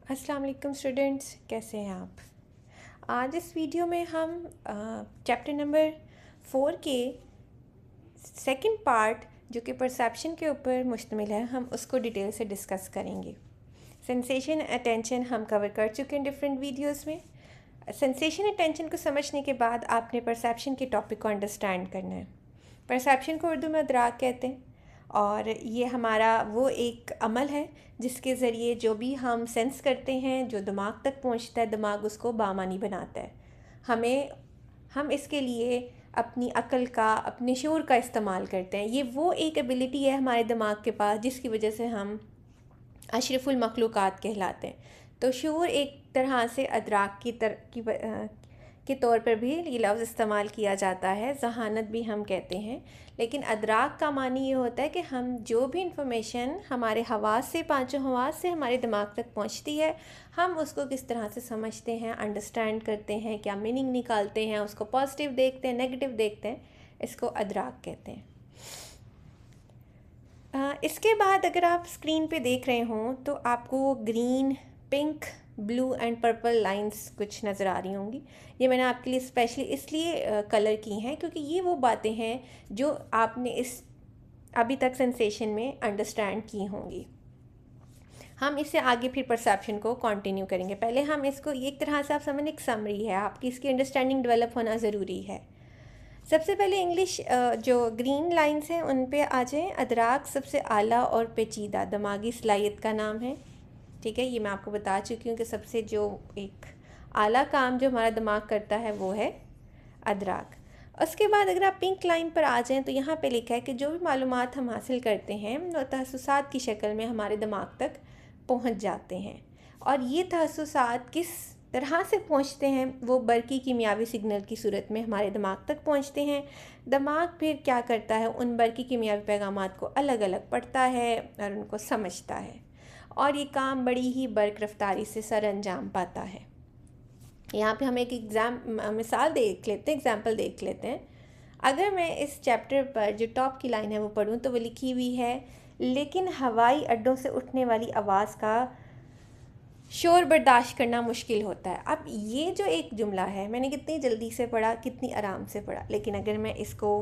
अस्सलाम वालेकुम स्टूडेंट्स, कैसे हैं आप। आज इस वीडियो में हम चैप्टर नंबर 4 के सेकंड पार्ट जो कि परसेप्शन के ऊपर मुश्तमिल है, हम उसको डिटेल से डिस्कस करेंगे। सेंसेशन अटेंशन हम कवर कर चुके हैं डिफरेंट वीडियोस में। सेंसेशन अटेंशन को समझने के बाद आपने परसेप्शन के टॉपिक को अंडरस्टैंड करना है। परसेप्शन को उर्दू में अदराक कहते हैं और ये हमारा वो एक अमल है जिसके ज़रिए जो भी हम सेंस करते हैं, जो दिमाग तक पहुंचता है, दिमाग उसको बामानी बनाता है। हम इसके लिए अपनी अक्ल का, अपने शऊर का इस्तेमाल करते हैं। ये वो एक एबिलिटी है हमारे दिमाग के पास जिसकी वजह से हम अशरफुल मखलूक़ात कहलाते हैं। तो शऊर एक तरह से अदराक के तौर पर भी ये लफ्ज़ इस्तेमाल किया जाता है, ज़हानत भी हम कहते हैं। लेकिन अदराक का मानी ये होता है कि हम जो भी इंफॉर्मेशन हमारे हवास से, पांचों हवास से हमारे दिमाग तक पहुंचती है, हम उसको किस तरह से समझते हैं, अंडरस्टैंड करते हैं, क्या मीनिंग निकालते हैं, उसको पॉजिटिव देखते हैं, नेगेटिव देखते हैं, इसको अदराक कहते हैं। इसके बाद अगर आप स्क्रीन पे देख रहे हों तो आपको green, pink, blue and purple lines कुछ नज़र आ रही होंगी। ये मैंने आपके लिए स्पेशली इसलिए कलर की हैं क्योंकि ये वो बातें हैं जो आपने इस अभी तक सेंसेशन में अंडरस्टैंड की होंगी। हम इससे आगे फिर परसेप्शन को कंटिन्यू करेंगे। पहले हम इसको एक तरह से आप समझ, एक समरी है आपकी, इसकी अंडरस्टैंडिंग डेवलप होना ज़रूरी है। सबसे पहले इंग्लिश जो ग्रीन लाइंस हैं उन पे आ जाएं। अदराक सबसे आला और पेचीदा दिमागी सलाहियत का नाम है। ठीक है, ये मैं आपको बता चुकी हूँ कि सबसे जो एक आला काम जो हमारा दिमाग करता है वो है अदराक। उसके बाद अगर आप पिंक लाइन पर आ जाएं तो यहाँ पे लिखा है कि जो भी मालूमात हम हासिल करते हैं वो तहस्सुसात की शक्ल में हमारे दिमाग तक पहुँच जाते हैं। और ये तहस्सुसात किस तरह से पहुँचते हैं, वो बरकी कीमियावी सिग्नल की सूरत में हमारे दिमाग तक पहुँचते हैं। दिमाग फिर क्या करता है, उन बरकी कीमियावी पैगामात को अलग अलग पढ़ता है और उनको समझता है और ये काम बड़ी ही बर्क रफ्तारी से सर अंजाम पाता है। यहाँ पे हम एक मिसाल देख लेते हैं, एग्जाम्पल देख लेते हैं। अगर मैं इस चैप्टर पर जो टॉप की लाइन है वो पढ़ूँ तो वो लिखी हुई है, लेकिन हवाई अड्डों से उठने वाली आवाज़ का शोर बर्दाश्त करना मुश्किल होता है। अब ये जो एक जुमला है, मैंने कितनी जल्दी से पढ़ा, कितनी आराम से पढ़ा, लेकिन अगर मैं इसको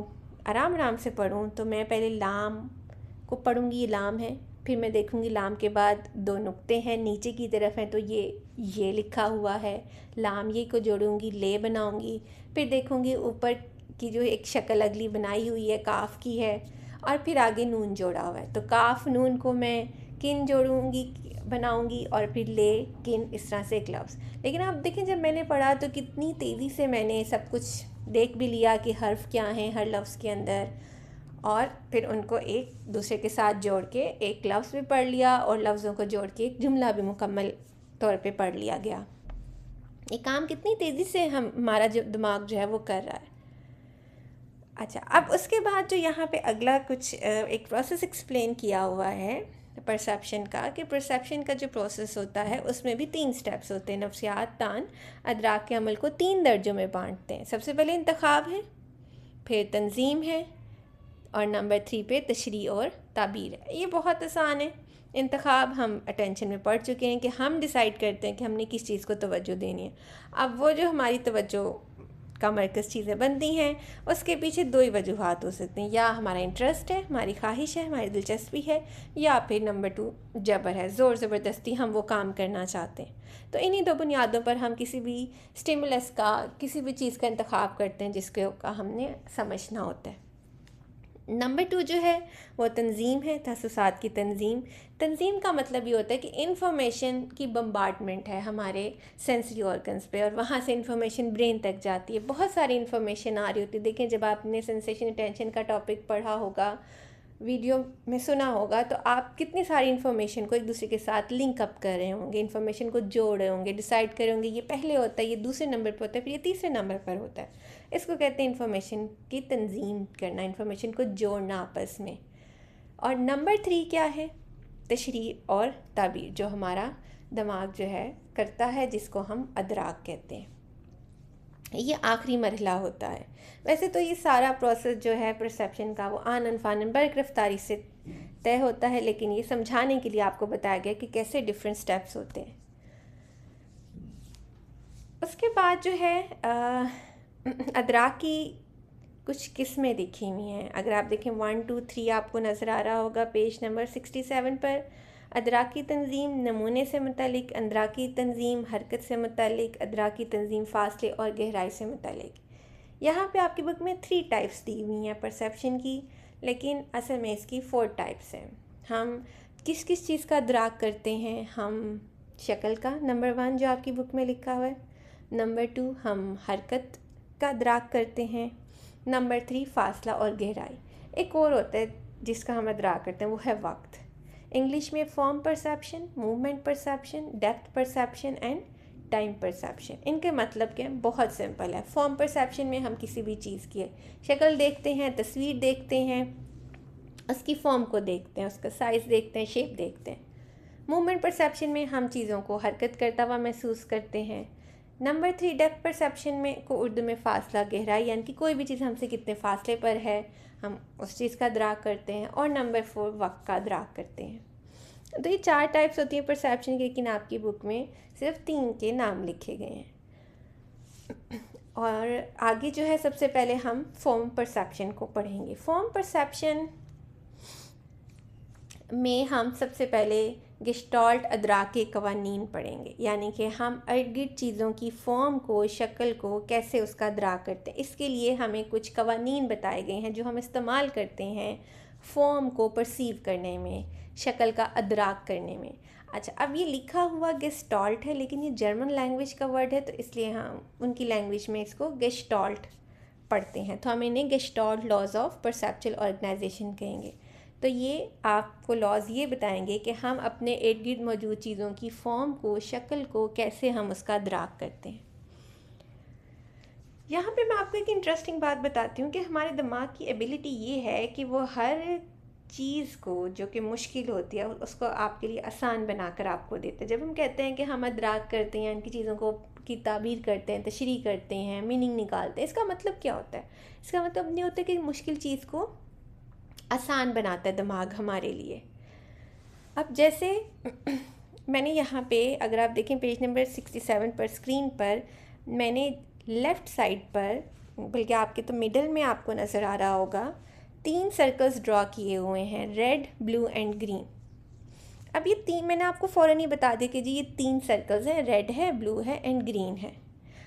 आराम आराम से पढ़ूँ तो मैं पहले लाम को पढ़ूँगी, ये लाम है, फिर मैं देखूँगी लाम के बाद दो नुक्ते हैं नीचे की तरफ हैं तो ये लिखा हुआ है, लाम ये को जोड़ूँगी, ले बनाऊँगी, फिर देखूँगी ऊपर की जो एक शक्ल अगली बनाई हुई है काफ की है और फिर आगे नून जोड़ा हुआ है, तो काफ नून को मैं किन जोड़ूँगी, बनाऊँगी और फिर ले किन, इस तरह से एक लफ्ज़। लेकिन आप देखें जब मैंने पढ़ा तो कितनी तेज़ी से मैंने सब कुछ देख भी लिया कि हर्फ क्या हैं हर लफ्ज़ के अंदर, और फिर उनको एक दूसरे के साथ जोड़ के एक लफ्ज़ भी पढ़ लिया और लफ्ज़ों को जोड़ के एक जुमला भी मुकम्मल तौर पे पढ़ लिया गया। ये काम कितनी तेज़ी से हमारा जो दिमाग जो है वो कर रहा है। अच्छा, अब उसके बाद जो यहाँ पे अगला कुछ एक प्रोसेस एक्सप्लेन किया हुआ है परसेप्शन का, कि परसेप्शन का जो प्रोसेस होता है उसमें भी 3 स्टेप्स होते हैं। नफ्सियात, तान, अदराक के अमल को 3 दर्जों में बांटते हैं। सबसे पहले इंतखाब है, फिर तंजीम है और नंबर 3 पे तशरीह और ताबीर है। ये बहुत आसान है। इंतखाब हम अटेंशन में पढ़ चुके हैं कि हम डिसाइड करते हैं कि हमने किस चीज़ को तवज्जो देनी है। अब वो जो हमारी तवज्जो का मरकज़ चीज़ें बनती हैं, उसके पीछे 2 ही वजूहात हो सकते हैं, या हमारा इंटरेस्ट है, हमारी ख्वाहिश है, हमारी दिलचस्पी है, या फिर नंबर 2 जबर है, ज़ोर ज़बरदस्ती हम वो काम करना चाहते हैं। तो इन्हीं 2 बुनियादों पर हम किसी भी स्टिमुलस का, किसी भी चीज़ का इंतखाब करते हैं जिसके का हमने समझना होता है। नंबर 2 जो है वो तंजीम है, तहस्सुसात की तंजीम। तंजीम का मतलब ये होता है कि इंफॉर्मेशन की बम्बार्डमेंट है हमारे सेंसरी ऑर्गन्स पे और वहाँ से इंफॉर्मेशन ब्रेन तक जाती है। बहुत सारी इंफॉर्मेशन आ रही होती है। देखें, जब आपने सेंसेशन अटेंशन का टॉपिक पढ़ा होगा, वीडियो में सुना होगा, तो आप कितनी सारी इन्फॉर्मेशन को एक दूसरे के साथ लिंक अप कर रहे होंगे, इन्फॉर्मेशन को जोड़ रहे होंगे, डिसाइड कर रहे होंगे ये पहले होता है, ये दूसरे नंबर पर होता है, फिर ये तीसरे नंबर पर होता है। इसको कहते हैं इन्फॉर्मेशन की तंजीम करना, इन्फॉर्मेशन को जोड़ना आपस में। और नंबर 3 क्या है? तशरीह और ताबीर, जो हमारा दिमाग जो है करता है, जिसको हम अदराक कहते हैं। ये आखिरी मरहला होता है। वैसे तो ये सारा प्रोसेस जो है परसेप्शन का वो आनन फानन बर्क रफ्तारी से तय होता है, लेकिन ये समझाने के लिए आपको बताया गया कि कैसे डिफरेंट स्टेप्स होते हैं। उसके बाद जो है अदरक की कुछ किस्में लिखी हुई हैं। अगर आप देखें 1 2 3 आपको नज़र आ रहा होगा पेज नंबर 67 पर। अदरक की तंजीम नमूने से मुतालिक, अदरक की तंजीम हरकत से मुतालिक, अदरक की तंजीम फासले और गहराई से मुतालिक। यहाँ पे आपकी बुक में 3 टाइप्स दी हुई हैं परसेप्शन की, लेकिन असल में इसकी 4 टाइप्स हैं। हम किस किस चीज़ का अदराक करते हैं? हम शक्ल का, नंबर 1 जो आपकी बुक में लिखा हुआ है। नंबर 2 हम हरकत का अदराक करते हैं। नंबर 3 फासला और गहराई। एक और होता है जिसका हम अदराक करते हैं, वो है वक्त। इंग्लिश में form perception, movement perception, depth perception and time perception. इनके मतलब क्या है? बहुत सिंपल है। फॉर्म परसेप्शन में हम किसी भी चीज़ की शक्ल देखते हैं, तस्वीर देखते हैं, उसकी फॉर्म को देखते हैं, उसका साइज़ देखते हैं, शेप देखते हैं। मूवमेंट परसेप्शन में हम चीज़ों को हरकत करता हुआ महसूस करते हैं। नंबर 3 डेप्थ परसेप्शन में को उर्दू में फ़ासला, गहराई, यानी कि कोई भी चीज़ हमसे कितने फ़ासले पर है हम उस चीज़ का अदराक करते हैं। और नंबर 4 वक्त का अदराक करते हैं। तो ये 4 टाइप्स होती हैं परसेप्शन की, लेकिन आपकी बुक में सिर्फ 3 के नाम लिखे गए हैं। और आगे जो है सबसे पहले हम फॉर्म परसेप्शन को पढ़ेंगे। फॉर्म परसेप्शन में हम सबसे पहले गेस्टाल्ट अदराक के कवानीन पढ़ेंगे, यानी कि हम इर्द गिर्द चीज़ों की फॉर्म को, शक्ल को कैसे उसका अदराक करते हैं। इसके लिए हमें कुछ कवानीन बताए गए हैं जो हम इस्तेमाल करते हैं फॉर्म को परसीव करने में, शक्ल का अदराक करने में। अच्छा, अब ये लिखा हुआ गेस्टाल्ट है, लेकिन ये जर्मन लैंग्वेज का वर्ड है, तो इसलिए हम उनकी लैंग्वेज में इसको गेस्टाल्ट पढ़ते हैं। तो हम इन्हें gestalt laws of perceptual organisation कहेंगे। तो ये आपको लॉज ये बताएंगे कि हम अपने इर्द गिर्द मौजूद चीज़ों की फॉर्म को, शक्ल को कैसे हम उसका अदराक करते हैं। यहाँ पे मैं आपको एक इंटरेस्टिंग बात बताती हूँ कि हमारे दिमाग की एबिलिटी ये है कि वो हर चीज़ को जो कि मुश्किल होती है उसको आपके लिए आसान बनाकर आपको देते हैं। जब हम कहते हैं कि हम अदराक करते हैं, इनकी चीज़ों को की ताबीर करते हैं, तशरीह करते हैं, मीनिंग निकालते हैं, इसका मतलब क्या होता है? इसका मतलब नहीं होता कि मुश्किल चीज़ को आसान बनाता है दिमाग हमारे लिए। अब जैसे मैंने यहाँ पे अगर आप देखें पेज नंबर 67 पर स्क्रीन पर मैंने लेफ़्ट साइड पर, बल्कि आपके तो मिडल में आपको नज़र आ रहा होगा, 3 सर्कल्स ड्रॉ किए हुए हैं, रेड, ब्लू एंड ग्रीन। अब ये 3 मैंने आपको फ़ौरन ही बता दिया कि जी ये 3 सर्कल्स हैं, रेड है, ब्लू है एंड ग्रीन है।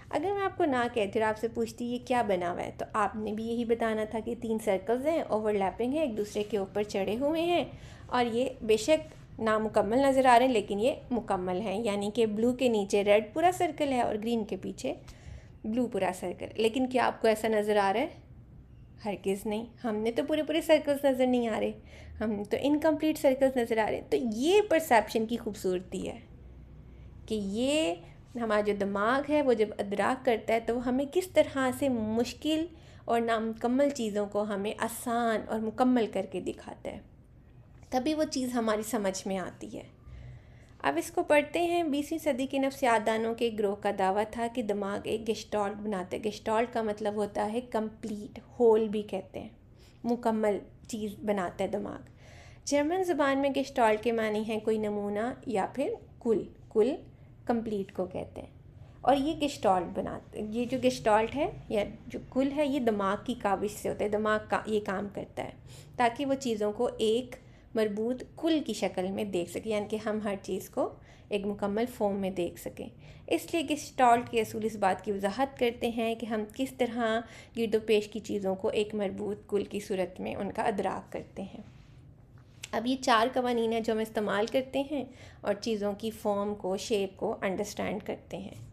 अगर मैं आपको ना कहती और आपसे पूछती ये क्या बना हुआ है, तो आपने भी यही बताना था कि 3 सर्कल्स हैं, ओवरलैपिंग है, एक दूसरे के ऊपर चढ़े हुए हैं, और ये बेशक नामुकम्मल नज़र आ रहे हैं लेकिन ये मुकम्मल हैं। यानी कि ब्लू के नीचे रेड पूरा सर्कल है और ग्रीन के पीछे ब्लू पूरा सर्कल। लेकिन क्या आपको ऐसा नज़र आ रहा है? हरगिज़ नहीं। हमने तो पूरे पूरे सर्कल्स नज़र नहीं आ रहे, हम तो इनकम्प्लीट सर्कल्स नज़र आ रहे हैं। तो ये परसेप्शन की खूबसूरती है कि ये हमारा जो दिमाग है वो जब अदराक करता है तो वो हमें किस तरह से मुश्किल और नामुकम्मल चीज़ों को हमें आसान और मुकम्मल करके दिखाता है, तभी वो चीज़ हमारी समझ में आती है। अब इसको पढ़ते हैं। 20वीं सदी के नफ्सियातदानों के ग्रोह का दावा था कि दिमाग एक गेस्टाल्ट बनाता है। गेस्टाल्ट का मतलब होता है कंप्लीट, होल भी कहते हैं, मुकम्मल चीज़ बनाता है दिमाग। जर्मन ज़ुबान में गेस्टाल्ट के मानी हैं कोई नमूना या फिर कुल कंप्लीट को कहते हैं। और ये गेस्टाल्ट बनाते, ये जो गेस्टाल्ट है या जो कुल है ये दिमाग की काविश से होता है। दिमाग का ये काम करता है ताकि वो चीज़ों को एक मरबूत कुल की शक्ल में देख सकें, यानी कि हम हर चीज़ को एक मुकम्मल फॉर्म में देख सकें। इसलिए गेस्टाल्ट के असूल इस बात की वजाहत करते हैं कि हम किस तरह गिरदोपेश की चीज़ों को एक मरबूत कुल की सूरत में उनका अदराक करते हैं। अब ये 4 कवानीन हैं जो हम इस्तेमाल करते हैं और चीज़ों की फॉर्म को, शेप को अंडरस्टैंड करते हैं।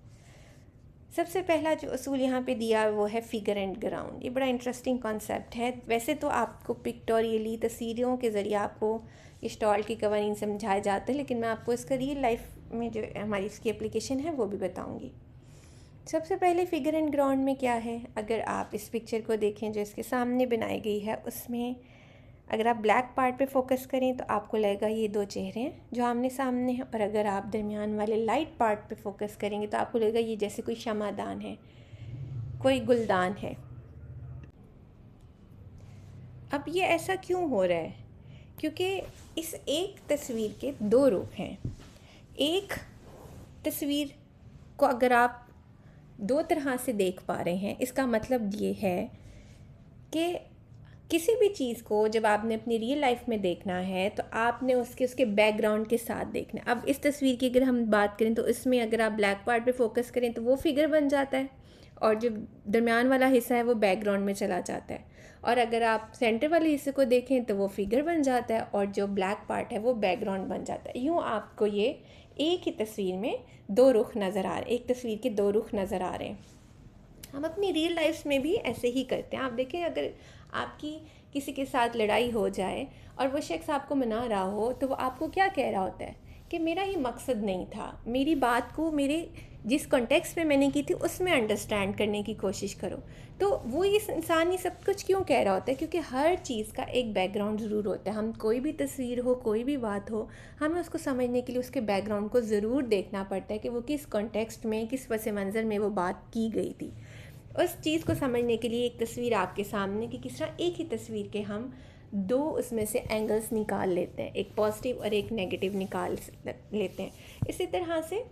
सबसे पहला जो असूल यहाँ पे दिया है वो है फिगर एंड ग्राउंड। ये बड़ा इंटरेस्टिंग कॉन्सेप्ट है। वैसे तो आपको पिक्टोरियली, तस्वीरों के ज़रिए आपको गेस्टाल्ट की कवानीन समझाए जाते हैं, लेकिन मैं आपको इसका रियल लाइफ में जो हमारी इसकी एप्लीकेशन है वो भी बताऊँगी। सबसे पहले फिगर एंड ग्राउंड में क्या है? अगर आप इस पिक्चर को देखें जो इसके सामने बनाई गई है, उसमें अगर आप ब्लैक पार्ट पे फोकस करें तो आपको लगेगा ये 2 चेहरे हैं जो आमने सामने हैं, और अगर आप दरमियान वाले लाइट पार्ट पे फोकस करेंगे तो आपको लगेगा ये जैसे कोई शमादान है, कोई गुलदान है। अब ये ऐसा क्यों हो रहा है? क्योंकि इस एक तस्वीर के 2 रूप हैं। एक तस्वीर को अगर आप दो तरह से देख पा रहे हैं, इसका मतलब ये है कि किसी भी चीज़ को जब आपने अपनी रियल लाइफ में देखना है तो आपने उसके बैकग्राउंड के साथ देखना है। अब इस तस्वीर की अगर हम बात करें तो इसमें अगर आप ब्लैक पार्ट पे फोकस करें तो वो फिगर बन जाता है और जो दरमियान वाला हिस्सा है वो बैकग्राउंड में चला जाता है, और अगर आप सेंटर वाले हिस्से को देखें तो वो फिगर बन जाता है और जो ब्लैक पार्ट है वो बैकग्राउंड बन जाता है। यूँ आपको ये एक ही तस्वीर में दो रुख नज़र आ रहे हैं, एक तस्वीर के दो रुख नज़र आ रहे हैं। हम अपनी रियल लाइफ में भी ऐसे ही करते हैं। आप देखें, अगर आपकी किसी के साथ लड़ाई हो जाए और वो शख्स आपको मना रहा हो तो वो आपको क्या कह रहा होता है कि मेरा ये मकसद नहीं था, मेरी बात को मेरे जिस कॉन्टेक्स्ट में मैंने की थी उसमें अंडरस्टैंड करने की कोशिश करो। तो वो इस इंसान ये सब कुछ क्यों कह रहा होता है? क्योंकि हर चीज़ का एक बैकग्राउंड ज़रूर होता है। हम कोई भी तस्वीर हो, कोई भी बात हो, हमें उसको समझने के लिए उसके बैकग्राउंड को ज़रूर देखना पड़ता है कि वो किस कॉन्टेक्स्ट में, किस पस मंज़र में वो बात की गई थी। उस चीज़ को समझने के लिए एक तस्वीर आपके सामने कि किस तरह एक ही तस्वीर के हम दो उसमें से एंगल्स निकाल लेते हैं, एक पॉजिटिव और एक नेगेटिव निकाल लेते हैं। इसी तरह से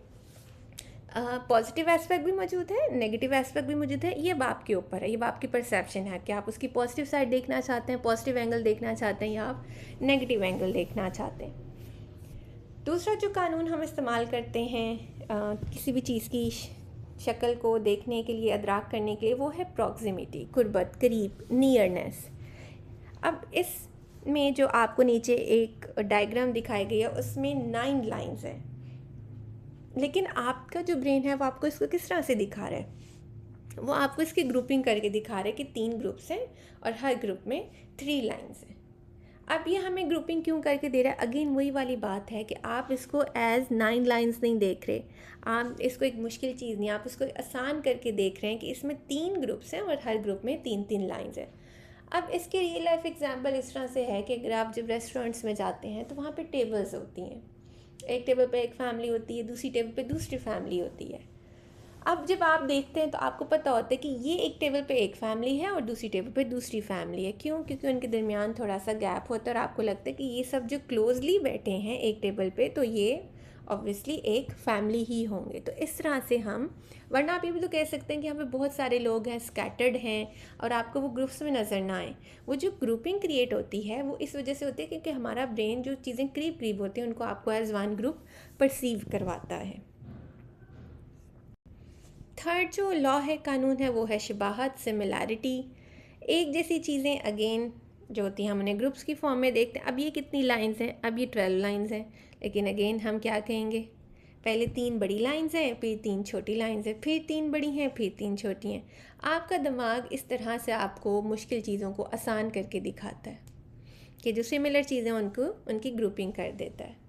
पॉजिटिव एस्पेक्ट भी मौजूद है, नेगेटिव एस्पेक्ट भी मौजूद है। ये अब आपके ऊपर है, ये आपकी परसेप्शन है कि आप उसकी पॉजिटिव साइड देखना चाहते हैं, पॉजिटिव एंगल देखना चाहते हैं, या आप नेगेटिव एंगल देखना चाहते हैं। दूसरा जो कानून हम इस्तेमाल करते हैं किसी भी चीज़ की शक्ल को देखने के लिए, अदराक करने के लिए, वो है प्रॉक्सिमिटी, कुर्बत, करीब, नियरनेस। अब इसमें जो आपको नीचे एक डायग्राम दिखाई गई है उसमें 9 लाइंस हैं, लेकिन आपका जो ब्रेन है वो आपको इसको किस तरह से दिखा रहा है? वो आपको इसकी ग्रुपिंग करके दिखा रहा है कि 3 ग्रुप्स हैं और हर ग्रुप में 3 लाइंस हैं। अब ये हमें ग्रुपिंग क्यों करके दे रहा है? अगेन वही वाली बात है कि आप इसको एज 9 लाइंस नहीं देख रहे, आप इसको एक मुश्किल चीज़ नहीं, आप इसको आसान करके देख रहे हैं कि इसमें 3 ग्रुप्स हैं और हर ग्रुप में 3-3 लाइंस हैं। अब इसके रियल लाइफ एग्जांपल इस तरह से है कि अगर आप जब रेस्टोरेंट्स में जाते हैं तो वहाँ पे टेबल्स होती हैं, एक टेबल पे एक फैमिली होती है, दूसरी टेबल पे दूसरी फैमिली होती है। अब जब आप देखते हैं तो आपको पता होता है कि ये एक टेबल पे एक फैमिली है और दूसरी टेबल पे दूसरी फैमिली है। क्यों? क्योंकि उनके दरमियान थोड़ा सा गैप होता है और आपको लगता है कि ये सब जो क्लोजली बैठे हैं एक टेबल पे तो ये ऑब्वियसली एक फैमिली ही होंगे। तो इस तरह से हम, वरना आप ये भी तो कह सकते हैं कि यहाँ पे बहुत सारे लोग हैं, स्कैटर्ड हैं, और आपको वो ग्रुप्स में नज़र ना आए। वो जो ग्रुपिंग क्रिएट होती है वो इस वजह से होती है क्योंकि हमारा ब्रेन जो चीज़ें करीब करीब होती हैं उनको आपको एज वन ग्रुप परसीव करवाता है। थर्ड जो लॉ है, कानून है, वो है शबाहत, सिमिलैरिटी। एक जैसी चीज़ें अगेन जो होती हैं हम उन्हें ग्रुप्स की फॉर्म में देखते हैं। अब ये कितनी लाइंस हैं? अब ये 12 लाइंस हैं, लेकिन अगेन हम क्या कहेंगे? पहले 3 बड़ी लाइंस हैं, फिर 3 छोटी लाइंस हैं, फिर 3 बड़ी हैं, फिर 3 छोटी हैं। आपका दिमाग इस तरह से आपको मुश्किल चीज़ों को आसान करके दिखाता है कि जो सिमिलर चीज़ें उनको उनकी ग्रुपिंग कर देता है।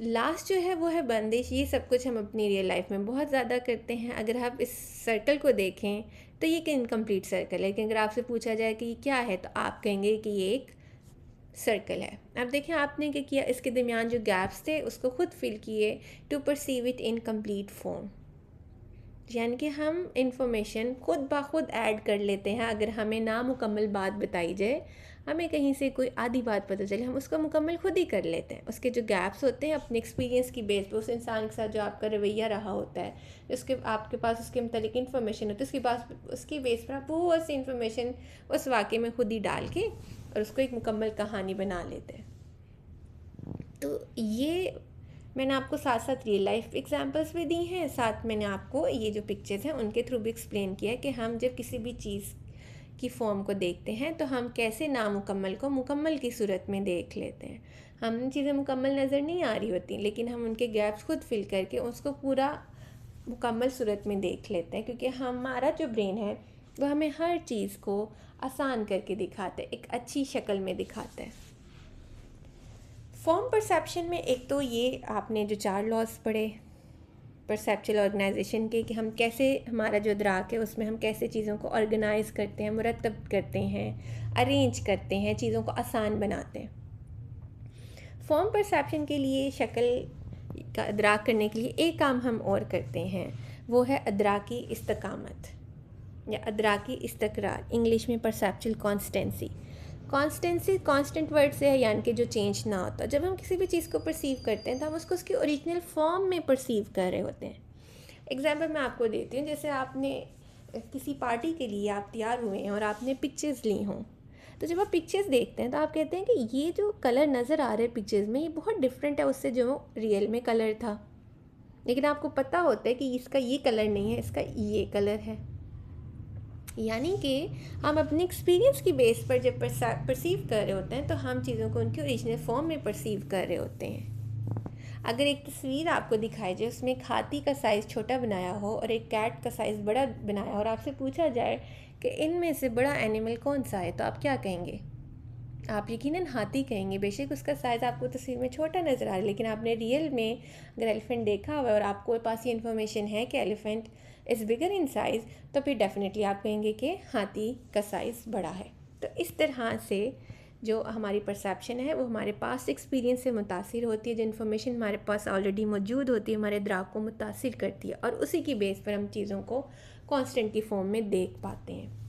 लास्ट जो है वो है बंदिश। ये सब कुछ हम अपनी रियल लाइफ में बहुत ज़्यादा करते हैं। अगर आप इस सर्कल को देखें तो ये एक इनकम्प्लीट सर्कल है, लेकिन अगर आपसे पूछा जाए कि ये क्या है तो आप कहेंगे कि ये एक सर्कल है। अब देखें आपने क्या किया, इसके दरमियान जो गैप्स थे उसको खुद फिल किए to perceive it in complete form, यानी कि हम इंफॉर्मेशन खुद ब खुद ऐड कर लेते हैं। अगर हमें नामुकम्मल बात बताई जाए, हमें कहीं से कोई आधी बात पता चले, हम उसको मुकम्मल खुद ही कर लेते हैं। उसके जो गैप्स होते हैं अपने एक्सपीरियंस की बेस पर, उस इंसान के साथ जो आपका रवैया रहा होता है, उसके आपके पास उसके मतलब इन्फॉर्मेशन होती है, उसके पास उसकी बेस पर आप बहुत सी इन्फॉर्मेशन उस वाक़े में खुद ही डाल के और उसको एक मुकम्मल कहानी बना लेते हैं। तो ये मैंने आपको साथ साथ रियल लाइफ एग्जांपल्स भी दी हैं, साथ मैंने आपको ये जो पिक्चर्स हैं उनके थ्रू भी एक्सप्लेन किया है कि हम जब किसी भी चीज़ की फॉर्म को देखते हैं तो हम कैसे नामुकम्मल को मुकम्मल की सूरत में देख लेते हैं। हम चीज़ें मुकम्मल नज़र नहीं आ रही होती, लेकिन हम उनके गैप्स खुद फिल करके उसको पूरा मुकम्मल सूरत में देख लेते हैं, क्योंकि हमारा जो ब्रेन है वो हमें हर चीज़ को आसान करके दिखाता है, एक अच्छी शक्ल में दिखाता है। फॉर्म परसेप्शन में एक तो ये आपने जो 4 लॉज पढ़े परसेप्चुअल ऑर्गेनाइजेशन के, कि हम कैसे, हमारा जो अदराक है उसमें हम कैसे चीज़ों को ऑर्गेनाइज़ करते हैं, मुरतब करते हैं, अरेंज करते हैं, चीज़ों को आसान बनाते हैं। फॉर्म परसेप्शन के लिए, शक्ल का अदराक करने के लिए एक काम हम और करते हैं, वो है अदराकी इस्तकामत या अदराकी इस्तकरार, इंग्लिश में perceptual constituency. Constituency constant word से है, यानी कि जो चेंज ना होता। जब हम किसी भी चीज़ को परसीव करते हैं तो हम उसको उसकी ओरिजिनल फॉर्म में परसीव कर रहे होते हैं। एग्जाम्पल मैं आपको देती हूँ, जैसे आपने किसी पार्टी के लिए आप तैयार हुए हैं और आपने पिक्चर्स ली हों, तो जब आप पिक्चर्स देखते हैं तो आप कहते हैं कि ये जो कलर नज़र आ रहे हैं पिक्चर्स में, ये बहुत डिफरेंट है उससे जो रियल में कलर था। लेकिन आपको पता होता है कि इसका ये कलर नहीं है, इसका ये कलर है। यानी कि हम अपने एक्सपीरियंस की बेस पर जब परसीव कर रहे होते हैं तो हम चीज़ों को उनके ओरिजिनल फॉर्म में परसीव कर रहे होते हैं। अगर एक तस्वीर आपको दिखाई जाए, उसमें एक हाथी का साइज़ छोटा बनाया हो और एक कैट का साइज़ बड़ा बनाया हो, और आपसे पूछा जाए कि इनमें से बड़ा एनिमल कौन सा है, तो आप क्या कहेंगे? आप यकीनन हाथी कहेंगे। बेशक उसका साइज़ आपको तस्वीर में छोटा नज़र आ रहा है, लेकिन आपने रियल में अगर एलिफेंट देखा हुआ है और आपको पास ये इन्फॉर्मेशन है कि elephant is bigger in size, तो फिर डेफिनेटली आप कहेंगे कि हाथी का साइज़ बड़ा है। तो इस तरह से जो हमारी परसेप्शन है वो हमारे पास एक्सपीरियंस से मुतासिर होती है। जो इन्फॉर्मेशन हमारे पास ऑलरेडी मौजूद होती है हमारे दिमाग को मुतासिर करती है, और उसी की बेस पर हम चीज़ों को कांस्टेंट की फॉर्म में देख पाते हैं।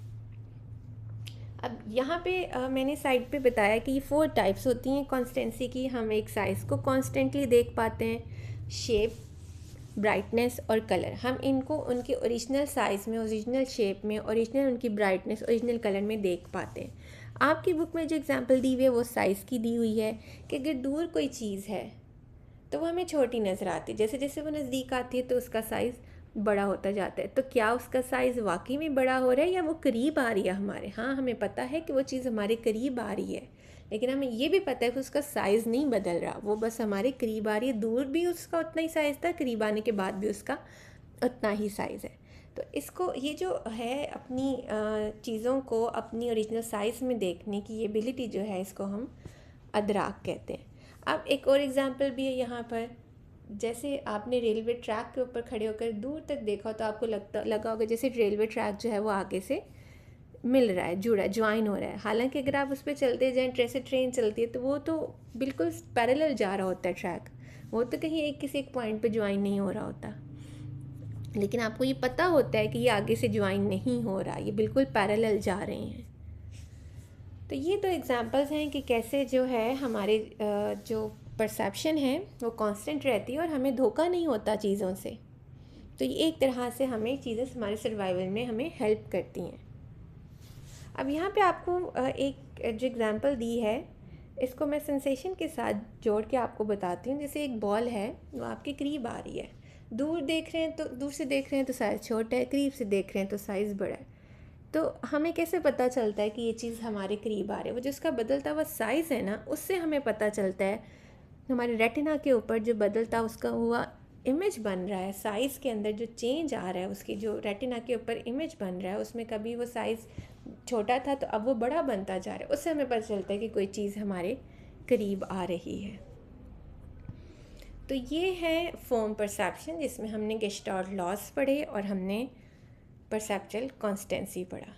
अब यहाँ पे मैंने साइड पे बताया कि ये 4 टाइप्स होती हैं कॉन्स्टेंसी की। हम एक साइज़ को कॉन्स्टेंटली देख पाते हैं, शेप, ब्राइटनेस और कलर। हम इनको उनके ओरिजिनल साइज़ में, ओरिजिनल शेप में, ओरिजिनल उनकी ब्राइटनेस, ओरिजिनल कलर में देख पाते हैं। आपकी बुक में जो एग्जांपल दी हुई है वो साइज़ की दी हुई है कि अगर दूर कोई चीज़ है तो वो हमें छोटी नज़र आती है, जैसे जैसे वो नज़दीक आती है तो उसका साइज़ बड़ा होता जाता है। तो क्या उसका साइज़ वाकई में बड़ा हो रहा है या वो करीब आ रही है हमारे? हाँ, हमें पता है कि वो चीज़ हमारे करीब आ रही है, लेकिन हमें ये भी पता है कि उसका साइज़ नहीं बदल रहा, वो बस हमारे करीब आ रही है। दूर भी उसका उतना ही साइज़ था, करीब आने के बाद भी उसका उतना ही साइज़ है। तो इसको, ये जो है अपनी चीज़ों को अपनी ओरिजिनल साइज़ में देखने की ये एबिलिटी जो है, इसको हम अदराक कहते हैं। अब एक और एग्जांपल भी है यहाँ पर। जैसे आपने रेलवे ट्रैक के ऊपर खड़े होकर दूर तक देखा तो आपको लगा होगा जैसे रेलवे ट्रैक जो है वो आगे से मिल रहा है, जुड़ा है, ज्वाइन हो रहा है। हालांकि अगर आप उस पर चलते जाएँ, जैसे ट्रेन चलती है, तो वो तो बिल्कुल पैरेलल जा रहा होता है ट्रैक, वो तो कहीं एक किसी एक पॉइंट पे ज्वाइन नहीं हो रहा होता। लेकिन आपको ये पता होता है कि ये आगे से ज्वाइन नहीं हो रहा, ये बिल्कुल पैरेलल जा रहे हैं। तो ये 2 एग्जांपल्स हैं कि कैसे जो है हमारे जो परसेप्शन है वो कांस्टेंट रहती है और हमें धोखा नहीं होता चीज़ों से। तो ये एक तरह से हमें चीज़ें हमारे सर्वाइवल में हमें हेल्प करती हैं। अब यहाँ पे आपको एक जो एग्जांपल दी है, इसको मैं सेंसेशन के साथ जोड़ के आपको बताती हूँ। जैसे एक बॉल है, वो आपके करीब आ रही है, दूर देख रहे हैं तो, दूर से देख रहे हैं तो साइज़ छोटा है, करीब से देख रहे हैं तो साइज़ बड़ा है। तो हमें कैसे पता चलता है कि ये चीज़ हमारे करीब आ रही है? वो जो उसका बदलता हुआ साइज़ है ना, उससे हमें पता चलता है। हमारे रेटिना के ऊपर जो बदलता उसका हुआ इमेज बन रहा है, साइज़ के अंदर जो चेंज आ रहा है, उसकी जो रेटिना के ऊपर इमेज बन रहा है, उसमें कभी वो साइज़ छोटा था तो अब वो बड़ा बनता जा रहा है, उससे हमें पता चलता है कि कोई चीज़ हमारे करीब आ रही है। तो ये है फॉर्म परसेप्शन, जिसमें हमने गेस्टाल्ट लॉज पढ़े और हमने परसेप्चुअल कॉन्स्टेंसी पढ़ा।